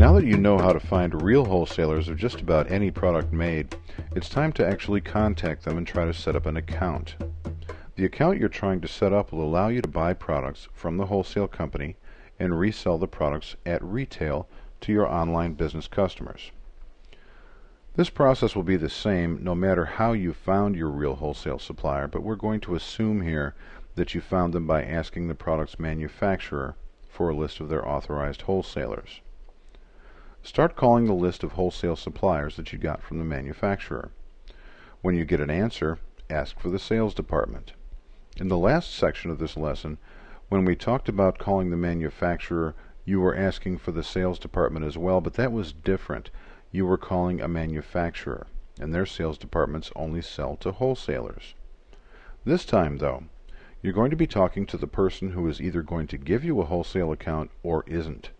Now that you know how to find real wholesalers of just about any product made, it's time to actually contact them and try to set up an account. The account you're trying to set up will allow you to buy products from the wholesale company and resell the products at retail to your online business customers. This process will be the same no matter how you found your real wholesale supplier, but we're going to assume here that you found them by asking the product's manufacturer for a list of their authorized wholesalers. Start calling the list of wholesale suppliers that you got from the manufacturer. When you get an answer, ask for the sales department. In the last section of this lesson, when we talked about calling the manufacturer, you were asking for the sales department as well, but that was different. You were calling a manufacturer, and their sales departments only sell to wholesalers. This time, though, you're going to be talking to the person who is either going to give you a wholesale account or isn't.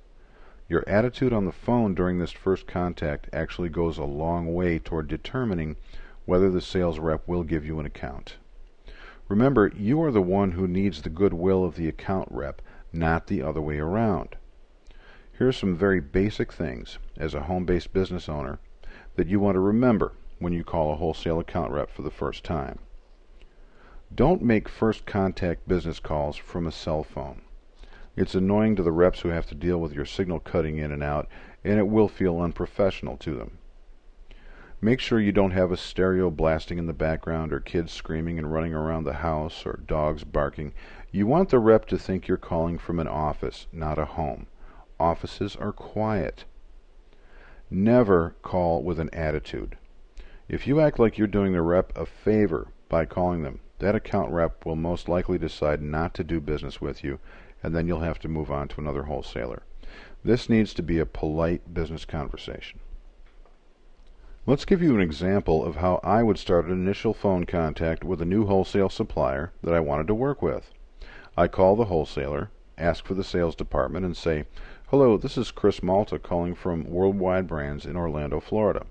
Your attitude on the phone during this first contact actually goes a long way toward determining whether the sales rep will give you an account. Remember, you are the one who needs the goodwill of the account rep, not the other way around. Here are some very basic things, as a home-based business owner, that you want to remember when you call a wholesale account rep for the first time. Don't make first contact business calls from a cell phone. It's annoying to the reps who have to deal with your signal cutting in and out, and it will feel unprofessional to them. Make sure you don't have a stereo blasting in the background, or kids screaming and running around the house, or dogs barking. You want the rep to think you're calling from an office, not a home. Offices are quiet. Never call with an attitude. If you act like you're doing the rep a favor by calling them, that account rep will most likely decide not to do business with you, and then you'll have to move on to another wholesaler. This needs to be a polite business conversation. Let's give you an example of how I would start an initial phone contact with a new wholesale supplier that I wanted to work with. I call the wholesaler, ask for the sales department, and say, "Hello, this is Chris Malta calling from Worldwide Brands in Orlando, Florida.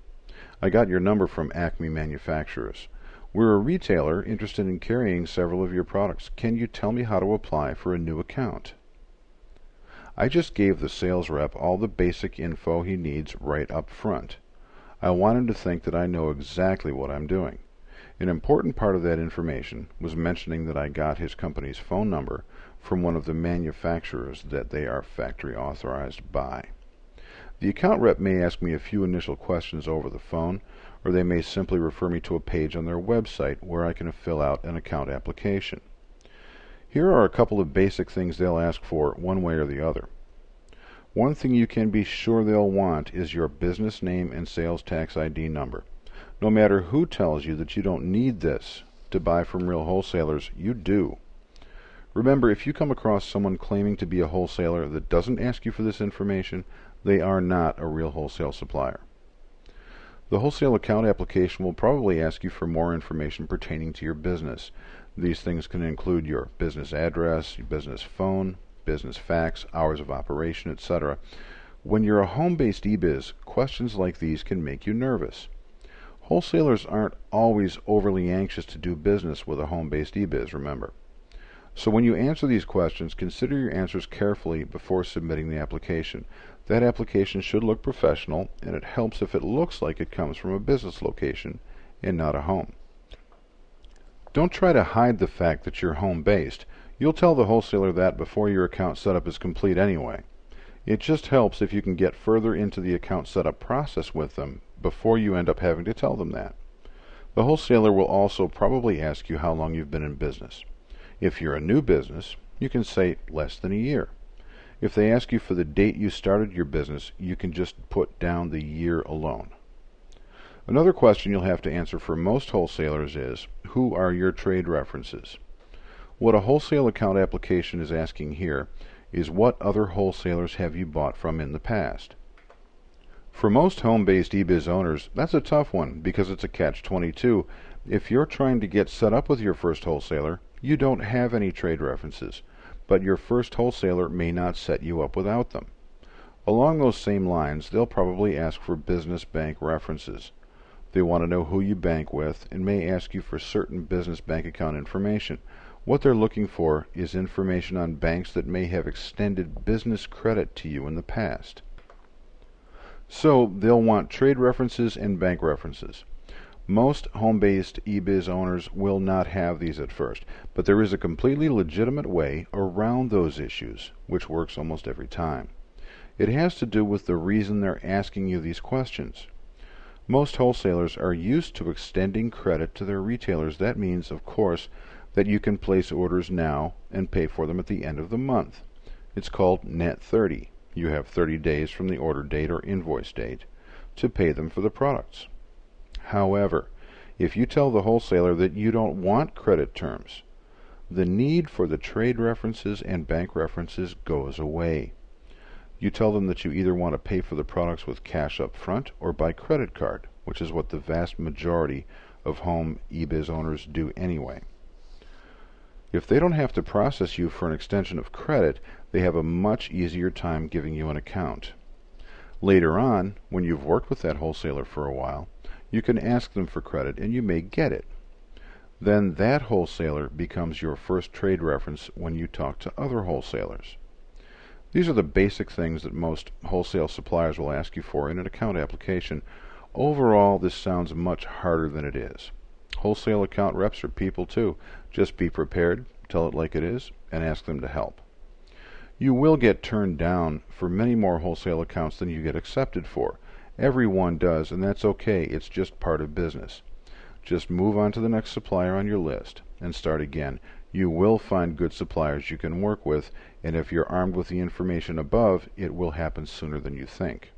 I got your number from Acme Manufacturers. We're a retailer interested in carrying several of your products. Can you tell me how to apply for a new account?" I just gave the sales rep all the basic info he needs right up front. I want him to think that I know exactly what I'm doing. An important part of that information was mentioning that I got his company's phone number from one of the manufacturers that they are factory authorized by. The account rep may ask me a few initial questions over the phone, or they may simply refer me to a page on their website where I can fill out an account application. Here are a couple of basic things they'll ask for one way or the other. One thing you can be sure they'll want is your business name and sales tax ID number. No matter who tells you that you don't need this to buy from real wholesalers, you do. Remember, if you come across someone claiming to be a wholesaler that doesn't ask you for this information, they are not a real wholesale supplier. The wholesale account application will probably ask you for more information pertaining to your business. These things can include your business address, your business phone, business fax, hours of operation, etc. When you're a home-based e-biz, questions like these can make you nervous. Wholesalers aren't always overly anxious to do business with a home-based e-biz, remember. So when you answer these questions, consider your answers carefully before submitting the application. That application should look professional, and it helps if it looks like it comes from a business location and not a home. Don't try to hide the fact that you're home-based. You'll tell the wholesaler that before your account setup is complete anyway. It just helps if you can get further into the account setup process with them before you end up having to tell them that. The wholesaler will also probably ask you how long you've been in business. If you're a new business, you can say less than a year. If they ask you for the date you started your business, you can just put down the year alone. Another question you'll have to answer for most wholesalers is, who are your trade references? What a wholesale account application is asking here is, what other wholesalers have you bought from in the past? For most home-based e-biz owners, that's a tough one because it's a catch-22. If you're trying to get set up with your first wholesaler, you don't have any trade references, but your first wholesaler may not set you up without them. Along those same lines, they'll probably ask for business bank references. They want to know who you bank with and may ask you for certain business bank account information. What they're looking for is information on banks that may have extended business credit to you in the past. So they'll want trade references and bank references. Most home-based eBiz owners will not have these at first, but there is a completely legitimate way around those issues, which works almost every time. It has to do with the reason they're asking you these questions. Most wholesalers are used to extending credit to their retailers. That means, of course, that you can place orders now and pay for them at the end of the month. It's called net 30. You have 30 days from the order date or invoice date to pay them for the products. However, if you tell the wholesaler that you don't want credit terms, the need for the trade references and bank references goes away. You tell them that you either want to pay for the products with cash up front or by credit card, which is what the vast majority of home eBiz owners do anyway. If they don't have to process you for an extension of credit, they have a much easier time giving you an account. Later on, when you've worked with that wholesaler for a while, you can ask them for credit and you may get it. Then that wholesaler becomes your first trade reference when you talk to other wholesalers. These are the basic things that most wholesale suppliers will ask you for in an account application. Overall, this sounds much harder than it is. Wholesale account reps are people too. Just be prepared, tell it like it is, and ask them to help. You will get turned down for many more wholesale accounts than you get accepted for. Everyone does, and that's okay. It's just part of business. Just move on to the next supplier on your list and start again. You will find good suppliers you can work with, and if you're armed with the information above, it will happen sooner than you think.